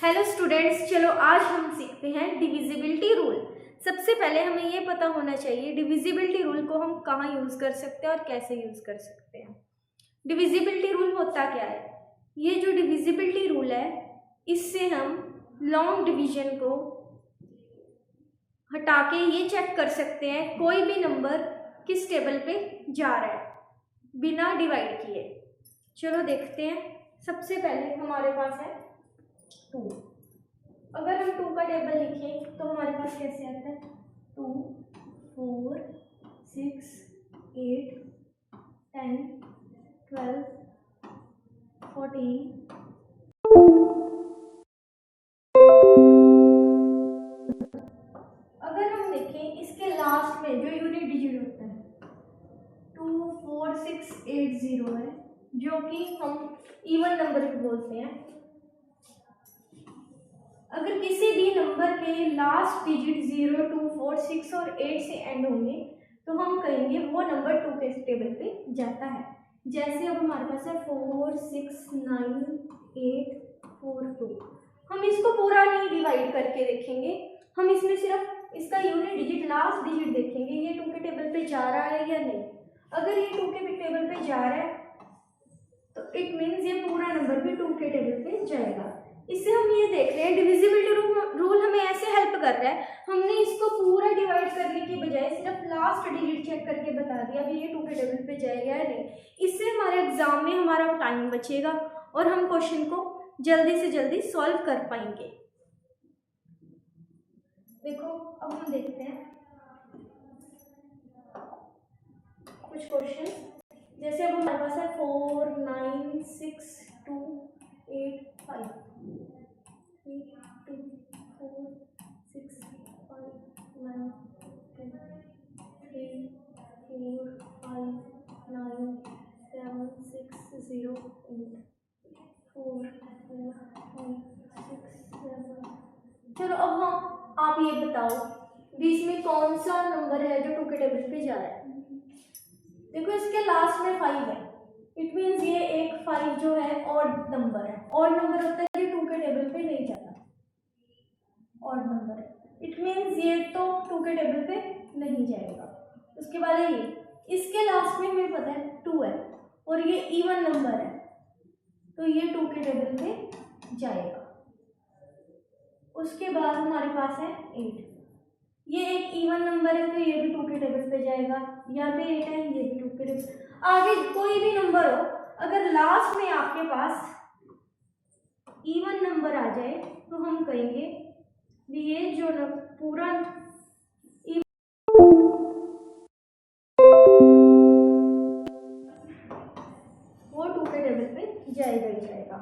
Hello students, चलो आज हम सीखते हैं डिविजिबिलिटी रूल। सबसे पहले हमें ये पता होना चाहिए डिविजिबिलिटी रूल को हम कहाँ यूज़ कर सकते हैं और कैसे यूज़ कर सकते हैं। डिविजिबिलिटी रूल होता क्या है? ये जो डिविजिबिलिटी रूल है, इससे हम लॉन्ग डिवीजन को हटा के ये चेक कर सकते हैं कोई भी नंबर किस टेबल पे जा रहा है बिना डिवाइड किए। चलो देखते हैं। सबसे पहले हमारे पास है 2। अगर हम 2 का टेबल लिखें तो हमारे पास कैसे आता है? 2, 4, 6, 8, 10, 12, 14। अगर हम देखें इसके लास्ट में जो यूनिट डिजिट होता है 24680 है, जो कि हम इवन नंबर को बोलते हैं। अगर किसी भी नंबर के लास्ट डिजिट 0, 2, 4, 6 और 8 से एंड होंगे तो हम कहेंगे वो नंबर 2 के टेबल पे जाता है। जैसे अब हमारे पास है 4, 6, 9, 8, 4, 2। हम इसको पूरा नहीं डिवाइड करके देखेंगे, हम इसमें सिर्फ इसका यूनिट डिजिट लास्ट डिजिट देखेंगे, ये 2 के टेबल पे जा रहा है या नहीं। अगर ये 2 के टेबल पे जा रहा है तो इट मीन्स ये पूरा नंबर भी 2 के टेबल पे जाएगा। इससे हम ये देख रहे हैं डिविजिबिलिटी रूल हमें ऐसे हेल्प कर रहा है। हमने इसको पूरा डिवाइड करने की बजाय सिर्फ लास्ट डिजिट चेक करके बता दिया कि ये 2 के टेबल पे जाएगा या नहीं। इससे हमारे एग्जाम में हमारा टाइम बचेगा और हम क्वेश्चन को जल्दी से जल्दी सॉल्व कर पाएंगे। देखो अब हम देखते हैं कुछ क्वेश्चन। जैसे अब हमारे पास है 4, 9, 6, 2, 8, 5। 3, 2, 4, 6, 5, 9, 10, 3, 4, 5, 9, 7, 6, 0, 8, 4, 4, 5, 6, 7। चलो अब हम आप ये बताओ बीच में कौन सा नंबर है जो 2 के टेबल पे जा रहा है? देखो इसके लास्ट में 5 है, इट मीन्स ये एक 5 जो है ऑड नंबर है। ऑड नंबर होता है ये 2 के टेबल पे नहीं जाता, ऑड नंबर है, इट मीन्स ये तो 2 के टेबल पे नहीं जाएगा। उसके बाद ये इसके लास्ट में हमें पता है 2 है और ये इवन नंबर है तो ये 2 के टेबल पे जाएगा। उसके बाद हमारे पास है 8, ये एक इवन नंबर है तो ये भी 2 के टेबल पे जाएगा। यहाँ पे 8 है, ये भी 2 के टेबल। आगे कोई भी नंबर हो, अगर लास्ट में आपके पास इवन नंबर आ जाए तो हम कहेंगे ये जो पूरा वो 2 के टेबल पे जाएगा ही जाएगा।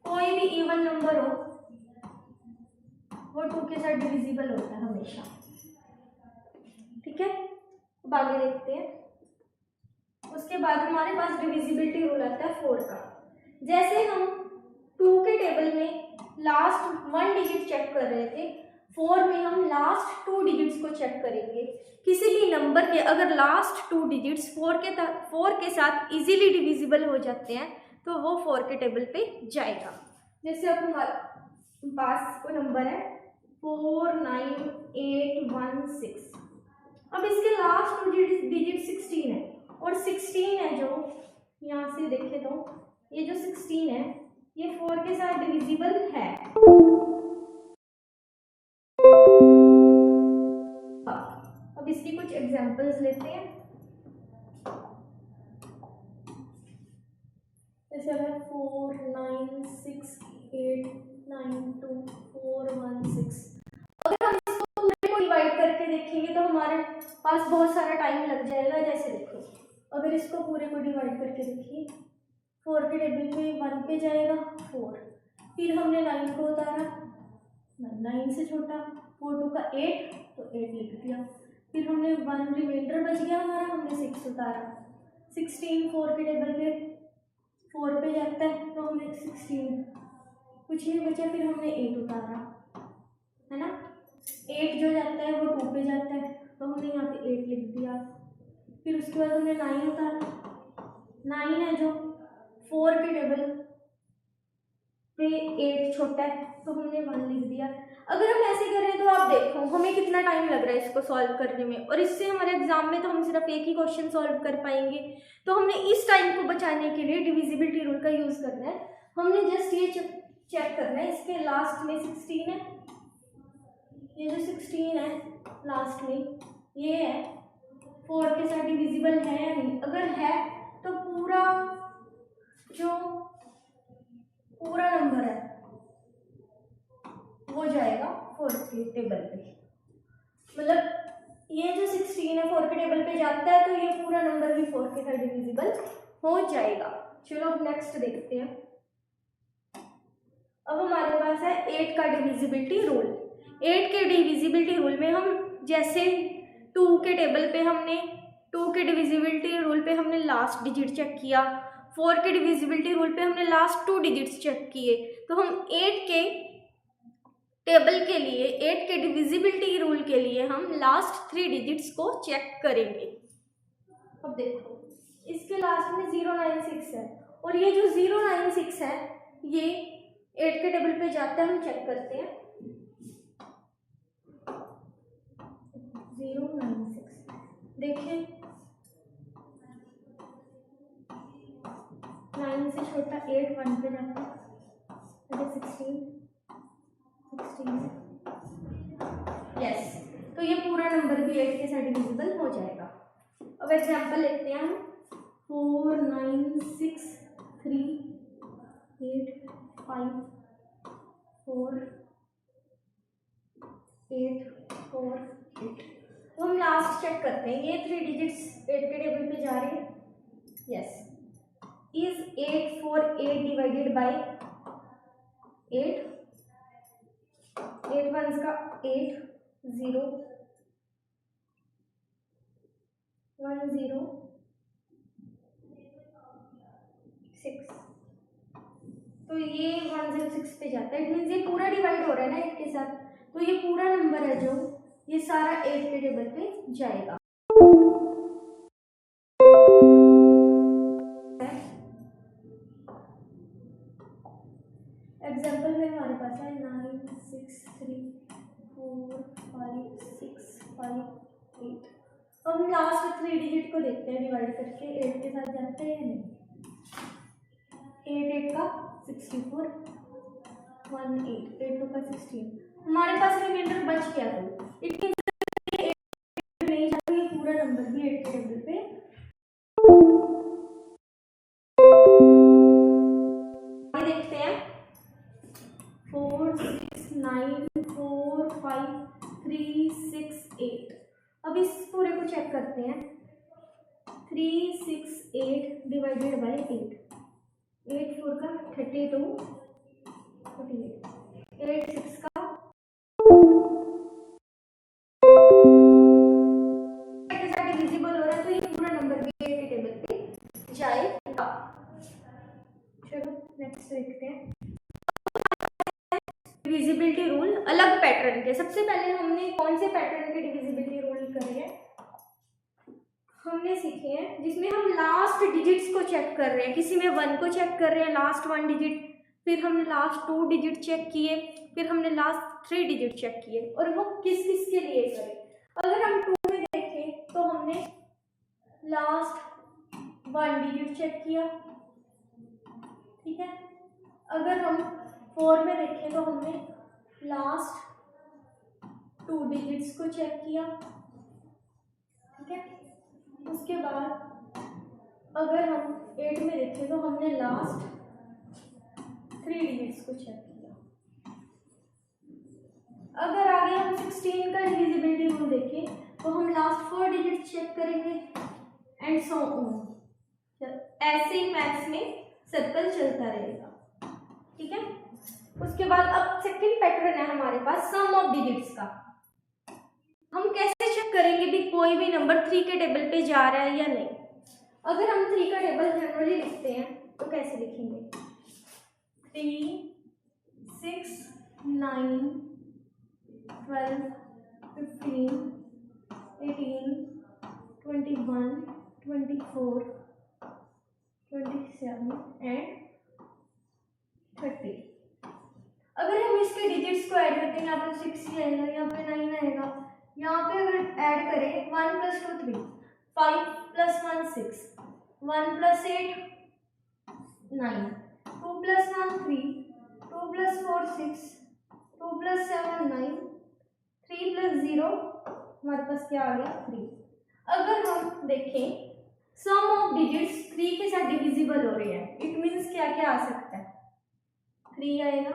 कोई भी इवन नंबर हो वो 2 के साथ डिविजिबल होता है हमेशा। ठीक है, अब आगे देखते हैं। उसके बाद हमारे पास डिविजिबिलिटी रूल आता है 4 का। जैसे हम 2 के टेबल में लास्ट 1 डिजिट चेक कर रहे थे, 4 में हम लास्ट 2 डिजिट्स को चेक करेंगे। किसी भी नंबर के अगर लास्ट 2 डिजिट्स 4 के साथ इजीली डिविजिबल हो जाते हैं तो वो 4 के टेबल पे जाएगा। जैसे अब हमारे पास को नंबर है 49816। अब इसके लास्ट 2 डिजिट 16 है और 16 है जो यहाँ से देखे तो ये जो 16 है ये 4 के साथ डिविजिबल है। अब इसकी कुछ एग्जांपल्स लेते हैं। जैसे अगर 496892416, अगर हम इसको पूरे को डिवाइड करके देखेंगे तो हमारे पास बहुत सारा टाइम लग जाएगा। जैसे देखो अगर इसको पूरे को डिवाइड करके देखिए, 4 के टेबल पे 1 पे जाएगा 4, फिर हमने 9 को उतारा, 9 से छोटा 4 2 का 8 तो 8 लिख दिया, फिर हमने 1 रिमाइंडर बच गया हमारा, हमने 6 उतारा। 16 4 के टेबल पे 4 पे जाता है तो हमने 16, कुछ नहीं बचा, फिर हमने 8 उतारा, है ना। 8 जो जाता है वो 2 पे जाता है तो हमने यहाँ पे 8 लिख दिया। फिर उसके बाद हमने 9 उतारा, 9 है जो 4 के टेबल पे 8 छोटा है तो हमने 1 लिख दिया। अगर हम ऐसे करें तो आप देखो हमें कितना टाइम लग रहा है इसको सॉल्व करने में, और इससे हमारे एग्जाम में तो हम सिर्फ एक ही क्वेश्चन सॉल्व कर पाएंगे। तो हमने इस टाइम को बचाने के लिए डिविजिबिलिटी रूल का यूज़ करना है। हमने जस्ट ये चेक करना है, इसके लास्ट में 16 है, ये जो 16 है लास्ट में ये है, 4 के साथ डिविजिबल है या नहीं। अगर है तो पूरा नंबर है वो जाएगा 4 के टेबल पे, मतलब ये जो 16 है 4 के टेबल पे जाता है तो ये पूरा नंबर भी 4 के साथ डिविजिबल हो जाएगा। चलो अब नेक्स्ट देखते हैं। अब हमारे पास है 8 का डिविजिबिलिटी रूल। 8 के डिविजिबिलिटी रूल में हम जैसे 2 के टेबल पे हमने 2 के डिविजिबिलिटी रूल पे हमने लास्ट डिजिट चेक किया, 4 के डिविजिबिलिटी रूल पे हमने लास्ट 2 डिजिट्स चेक किए, तो हम 8 के टेबल के लिए 8 के डिविजिबिलिटी रूल के लिए हम लास्ट 3 डिजिट्स को चेक करेंगे। अब देखो इसके लास्ट में 096 है और ये जो 096 है ये 8 के टेबल पे जाता है, हम चेक करते हैं 096। देखिए 9 से छोटा 8 1 पे जाता है, 16 यस, तो ये पूरा नंबर भी 8 के साथ डिविजिबल हो जाएगा। अब एग्जांपल लेते हैं हम 4 9 6 3 8 5 4 8 4 8। तो हम लास्ट चेक करते हैं, ये 3 डिजिट्स 8 के टेबल पे जा रही है, यस। इज 8 4 8 डिवाइडेड बाय 8, 8 1 का 8 0 1 0 6, तो ये 106 पे जाता है। इट मीन्स ये पूरा डिवाइड हो रहा है ना 8 के साथ, तो ये पूरा नंबर है जो ये सारा 8 के टेबल पे जाएगा। एग्जाम्पल में हमारे पास है 9 6 3 4 5 6 5 8। अब हम लास्ट 3 डिजिट को देखते हैं डिवाइड करके 8 के साथ जाते हैं या नहीं। 8 8 का 64 1 8 8 2 का 16, हमारे पास रिमाइंडर बच गया, तो इट मींस नहीं जाता, ये पूरा नंबर भी 8 के टेबल पे। ये देखते हैं 4 6 9 4 5 3 6 8। अब इस पूरे को चेक करते हैं 3 6 8 डिवाइडेड बाय 8, 8 4 का 32 48, 8 6 का डिविजिबल हो रहा है, तो ये पूरा नंबर भी 8 के टेबल पे जाएगा। चलो नेक्स्ट देखते हैं डिविजिबिलिटी रूल अलग पैटर्न के। सबसे पहले हमने कौन से पैटर्न के डिविजिबिलिटी रूल करे हैं, हमने सीखे हैं जिसमें हम लास्ट डिजिट्स को चेक कर रहे हैं। किसी में 1 को चेक कर रहे हैं लास्ट 1 डिजिट, फिर हमने लास्ट 2 डिजिट चेक किए, फिर हमने लास्ट 3 डिजिट चेक किए, और वो किस किस के लिए करें। अगर हम 2 में देखें तो हमने लास्ट 1 डिजिट चेक किया, ठीक है। अगर हम 4 में देखें तो हमने लास्ट 2 डिजिट्स को चेक किया, ठीक है। उसके बाद अगर हम 8 में देखें तो हमने लास्ट 3 डिजिट्स को चेक किया। अगर आगे हम 16 का डिविजिबिलिटी रूल देखें तो हम लास्ट 4 डिजिट चेक करेंगे एंड सो ऑन। ऐसे ही मैथ्स में सर्कल चलता रहेगा, ठीक है। उसके बाद अब सेकंड पैटर्न है हमारे पास सम ऑफ डिजिट्स का। हम कैसे चेक करेंगे भी कोई भी नंबर 3 के टेबल पे जा रहा है या नहीं। अगर हम 3 का टेबल जनरली लिखते हैं तो कैसे लिखेंगे 3 6 9 12 15 18 21 24 27 and 30। इसके डिजिट्स को ऐड करते हैं, यहाँ पे 6 ही आएगा, यहाँ पे 9 आएगा। यहाँ पे अगर ऐड करें 1 + 2 3, 5 + 1 6, 1 + 8 9, 2 + 1 3, 2 + 4 6, 2 + 7 9, 3 + 0 हमारे पास क्या आ गया 3। अगर हम देखें सम ऑफ डिजिट्स 3 के साथ डिविजिबल हो रहे हैं, इट मीन्स क्या क्या आ सकता है, 3 आएगा,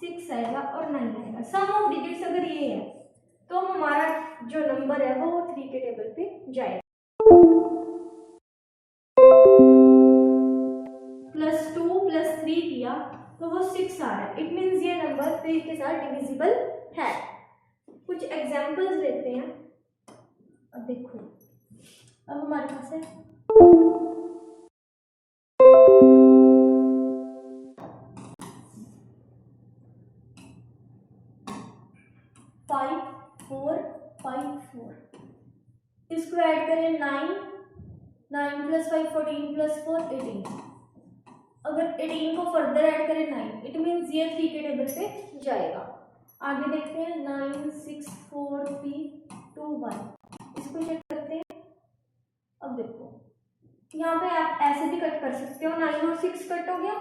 6 आएगा और 9 आएगा। सम ऑफ डिजिट्स अगर ये है तो हमारा जो नंबर है वो 3 के टेबल पे जाएगा। +2 + 3 किया तो वो 6 आ रहा है, इट मीन्स ये नंबर 3 के साथ डिविजिबल है। कुछ एग्जांपल्स लेते हैं। अब देखो, अब हमारे पास है 5 4 5 4, इसको ऐड करें 9 9 + 5 14 + 4 18। अगर 18 को फर्दर ऐड करें 9, इट मीन्स ये 3 के टेबल पे जाएगा। आगे देखते हैं 9 6 4 3 2 1, इसको चेक करते हैं। अब देखो यहाँ पे आप ऐसे भी कट कर सकते हो, 9 और 6 कट हो गया,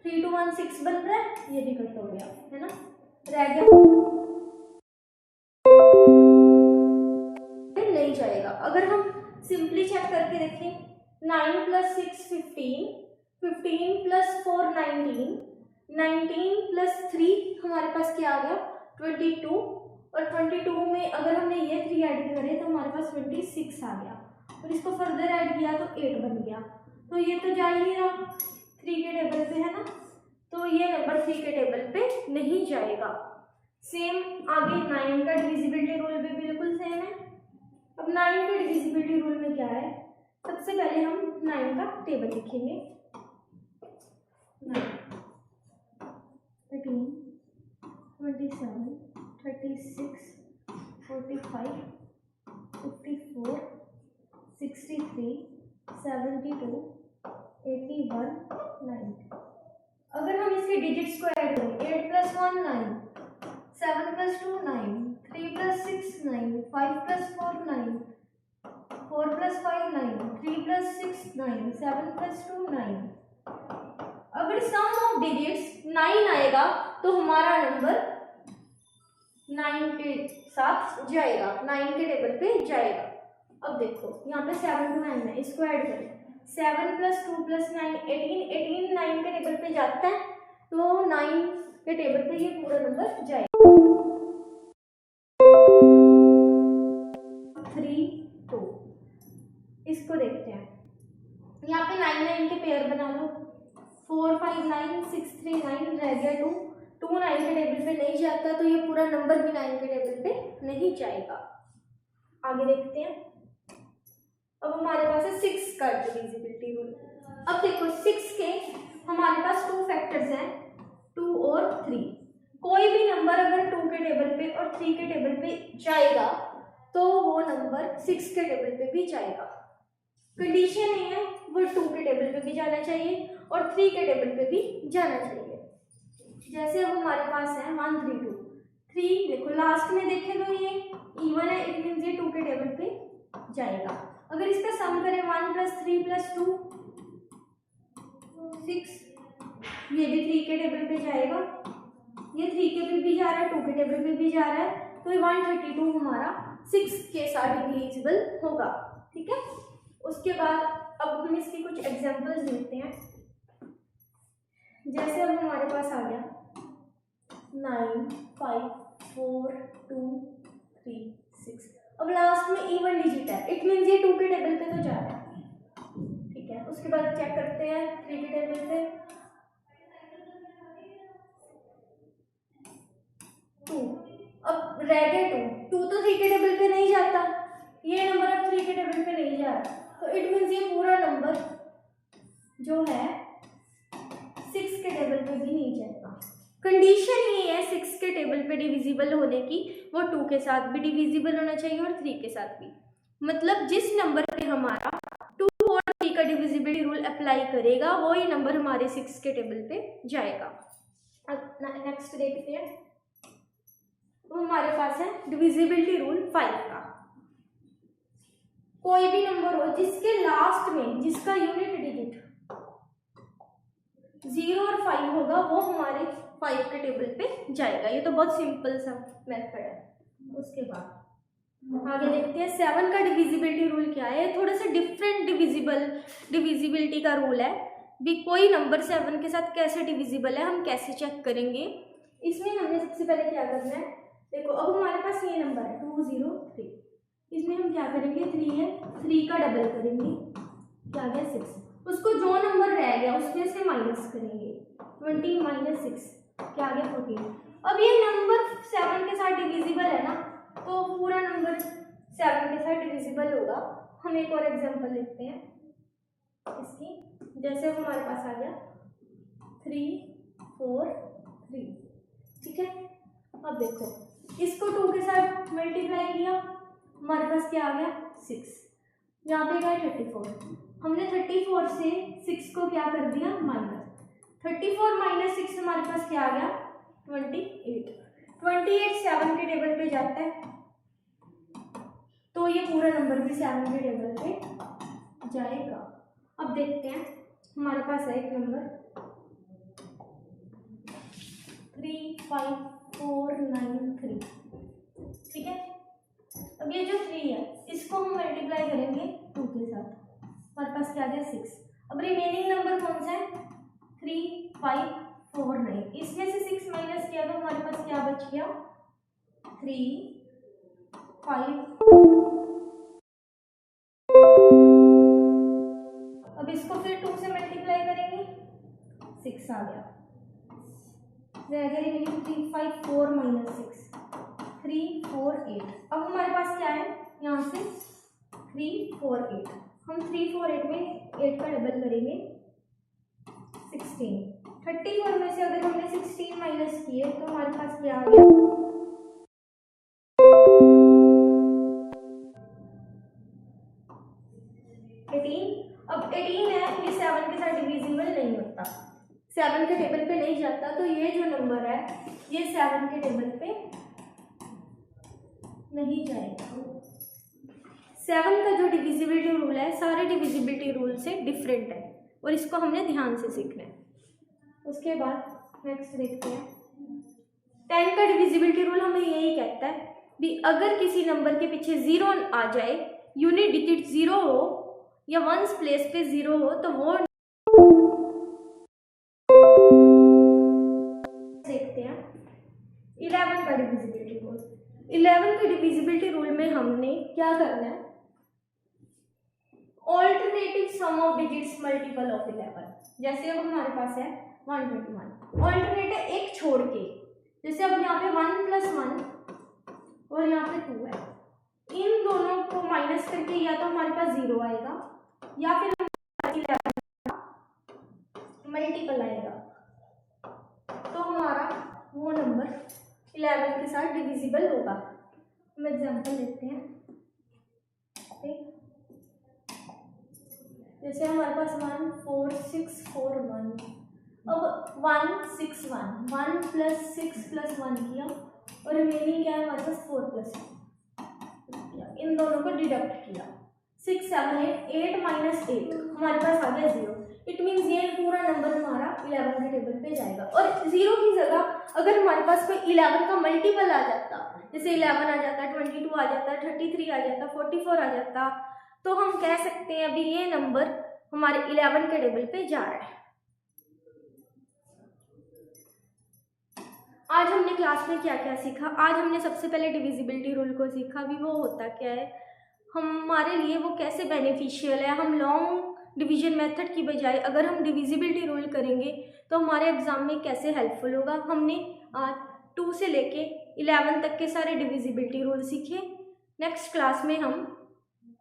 3 2 1 6 बन रहा है, ये भी कट हो गया है ना, रह गया नहीं जाएगा। अगर हम सिंपली चेक करके देखें 9 + 6 15, 15 + 4 19, 19 + 3 हमारे पास क्या आ गया 22, और 22 में अगर हमने ये 3 ऐड करे तो हमारे पास 26 आ गया, और इसको फर्दर ऐड किया तो 8 बन गया। तो ये तो जा ही नहीं रहा 3 के टेबल पे, है ना, तो ये नंबर 3 के टेबल पे नहीं जाएगा। सेम आगे 9 का डिविजिबिलिटी रूल भी बिल्कुल सेम है। अब 9 के डिविजिबिलिटी रूल में क्या है, सबसे पहले हम 9 का टेबल लिखेंगे। 9 18 27 36 45 54 63 72 81 90। अगर हम इसके डिजिट्स को ऐड करें 8 + 1 9, 7 + 2 9, 3 + 6 9, 5 + 4 9, 4 + 5 9, 3 + 6 9, 7 + 2 9। अगर सम ऑफ डिजिट्स 9 आएगा तो हमारा नंबर 9 के साथ जाएगा, 9 के टेबल पे जाएगा। अब देखो यहाँ पे 7 2 9 है, इसको ऐड करें 7 + 2 + 9 18, 18 9 के टेबल पे जाता है तो 9 के टेबल पे ये पूरा नंबर जाएगा। 3 2, इसको देखते हैं, यहाँ पे 9 9 के पेयर बना लो, 4 5 9 6 3 9, रह गया 2 2 9 के टेबल पे नहीं जाता तो ये पूरा नंबर भी 9 के टेबल पे नहीं जाएगा। आगे देखते हैं। अब हमारे पास है 6 का डिविजिबिलिटी रूल। अब देखो 6 के हमारे पास 2 फैक्टर्स हैं, 2 और 3। कोई भी नंबर अगर 2 के टेबल पे और 3 के टेबल पे जाएगा तो वो नंबर 6 के टेबल पे भी जाएगा। कंडीशन ये है वो 2 के टेबल पे भी जाना चाहिए और 3 के टेबल पे भी जाना चाहिए। जैसे अब हमारे पास है 1 3 2 3, देखो लास्ट में देखें तो ये इवन है, इट मींस ये 2 के टेबल पे जाएगा। अगर इसका सम करें 1 + 3 + 2 6, ये भी 3 के टेबल पे जाएगा, ये 3 के पे भी जा रहा है, 2 के टेबल पे भी जा रहा है, तो 132 हमारा 6 के साथ डिविजिबल होगा। ठीक है, उसके बाद अब हम इसकी कुछ एग्जांपल्स देखते हैं। जैसे अब हमारे पास आ गया 9 5 4 2 3 6, अब लास्ट में इवन डिजिट है, इट मीन्स ये 2 के टेबल पे तो जा रहा है। ठीक है, उसके बाद चेक करते हैं 3 के टेबल पे 2, अब रह गए 2 तो 3 के टेबल पे नहीं जाता, ये नंबर अब 3 के टेबल पे नहीं जा रहा, तो इट मीन्स ये पूरा नंबर जो है 6 के टेबल पे भी नहीं जाएगा। कंडीशन ये है 6 के टेबल पे डिविजिबल होने की, वो 2 के साथ भी डिविजिबल होना चाहिए और 3 के साथ भी। मतलब जिस नंबर पे हमारा 2 और 3 का डिविजिबिलिटी रूल अप्लाई करेगा वो ही नंबर हमारे 6 के टेबल पे जाएगा। अब नेक्स्ट देखते हैं वो हमारे पास है डिविजिबिलिटी रूल 5 का। कोई भी नंबर हो जिसके लास्ट में जिसका यूनिट डिजिट 0 और 5 होगा वो हमारे 5 के टेबल पे जाएगा। ये तो बहुत सिंपल सा मेथड है। उसके बाद आगे देखते हैं 7 का डिविजिबिलिटी रूल क्या है। थोड़ा सा डिफरेंट डिविजिबिलिटी का रूल है भी। कोई नंबर 7 के साथ कैसे डिविजिबल है हम कैसे चेक करेंगे। इसमें हमने सबसे पहले क्या करना है, देखो अब हमारे पास ये नंबर है 203। इसमें हम क्या करेंगे, 3 है, 3 का डबल करेंगे, क्या गया 6। उसको जो नंबर रह गया उसमें से माइनस करेंगे, 20 माइनस 6 क्या गया 14। अब ये नंबर 7 के साथ डिविजिबल है ना, तो पूरा नंबर 7 के साथ डिविजिबल होगा। हम एक और एग्जांपल लेते हैं इसकी। जैसे अब हमारे पास आ गया 3 4 3, ठीक है। अब देखो इसको 2 के साथ मल्टीप्लाई किया, हमारे पास क्या आ गया 6। यहाँ पे गया 34। हमने 34 से 6 को क्या कर दिया माइनस, 34 माइनस 6 हमारे पास क्या आ गया 28। 28 7 के टेबल पे जाता है, तो ये पूरा नंबर भी 7 के टेबल पे जाएगा। अब देखते हैं हमारे पास है एक नंबर 35493, ठीक है। अब ये जो 3 है इसको हम मल्टीप्लाई करेंगे 2 के साथ, हमारे पास क्या गया 6। अब रिमेनिंग नंबर कौन सा है 3549। इसमें से 6 माइनस किया तो हमारे पास क्या बच गया 3 5। अब इसको फिर 2 से मल्टीप्लाई करेंगे, 6 आ गया, रह गया रिमेनिंग 354 माइनस 6 348। अब हमारे पास क्या है यहाँ से 348। हम 348 में 8 का डबल करेंगे 16। 34 में से अगर हमने 16 माइनस किए तो हमारे पास क्या आ गया 18। अब 18 है ये 7 के साथ डिविजिबल नहीं होता, 7 के टेबल पे नहीं जाता, तो ये जो नंबर है ये 7 के टेबल पे नहीं जाएगा। 7 का जो डिविजिबिलिटी रूल है सारे डिविजिबिलिटी रूल से डिफरेंट है और इसको हमने ध्यान से सीखना है। उसके बाद नेक्स्ट देखते हैं 10 का डिविजिबिलिटी रूल हमें यही कहता है भी अगर किसी नंबर के पीछे 0 आ जाए, यूनिट डिजिट 0 हो या वंस प्लेस पे 0 हो, तो वो देखते हैं 11 का डिविजिबिलिटी रूल। 11 के डिविजिबिलिटी रूल में हमने क्या करना है, alternative sum of digits multiple of 11। जैसे अब हमारे पास है 121, ऑल्टरनेट है एक छोड़ के, जैसे अब यहाँ पे 1 + 1 और यहाँ पे 2 है, इन दोनों को माइनस करके या तो हमारे पास 0 आएगा या फिर मल्टीपल आएगा, तो हमारा वो नंबर 11 के साथ डिविजिबल होगा। हम एग्जांपल लेते हैं, जैसे हमारे पास 14641। अब 161, 1 + 6 + 1 किया और रिमेनिंग क्या है हमारे पास 4 + 1 किया, इन दोनों को डिडक्ट किया, 6 7 8 माइनस 8 हमारे पास आ गया 0। इट मीन्स ये पूरा नंबर हमारा 11 के टेबल पे जाएगा। और 0 की जगह अगर हमारे पास कोई 11 का मल्टीपल आ जाता, जैसे 11 आ जाता, 22 आ जाता, 33 आ जाता, 44 आ जाता, तो हम कह सकते हैं अभी ये नंबर हमारे 11 के टेबल पे जा रहा है। आज हमने क्लास में क्या क्या सीखा, आज हमने सबसे पहले डिविजिबिलिटी रूल को सीखा भी वो होता क्या है, हमारे लिए वो कैसे बेनिफिशियल है। हम लॉन्ग डिवीजन मेथड की बजाय अगर हम डिविजिबिलिटी रूल करेंगे तो हमारे एग्जाम में कैसे हेल्पफुल होगा। हमने आज 2 से लेके 11 तक के सारे डिविजिबिलिटी रूल सीखे। नेक्स्ट क्लास में हम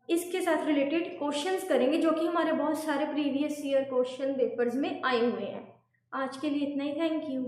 इसके साथ रिलेटेड क्वेश्चंस करेंगे जो कि हमारे बहुत सारे प्रीवियस ईयर क्वेश्चन पेपर्स में आए हुए हैं। आज के लिए इतना ही, थैंक यू।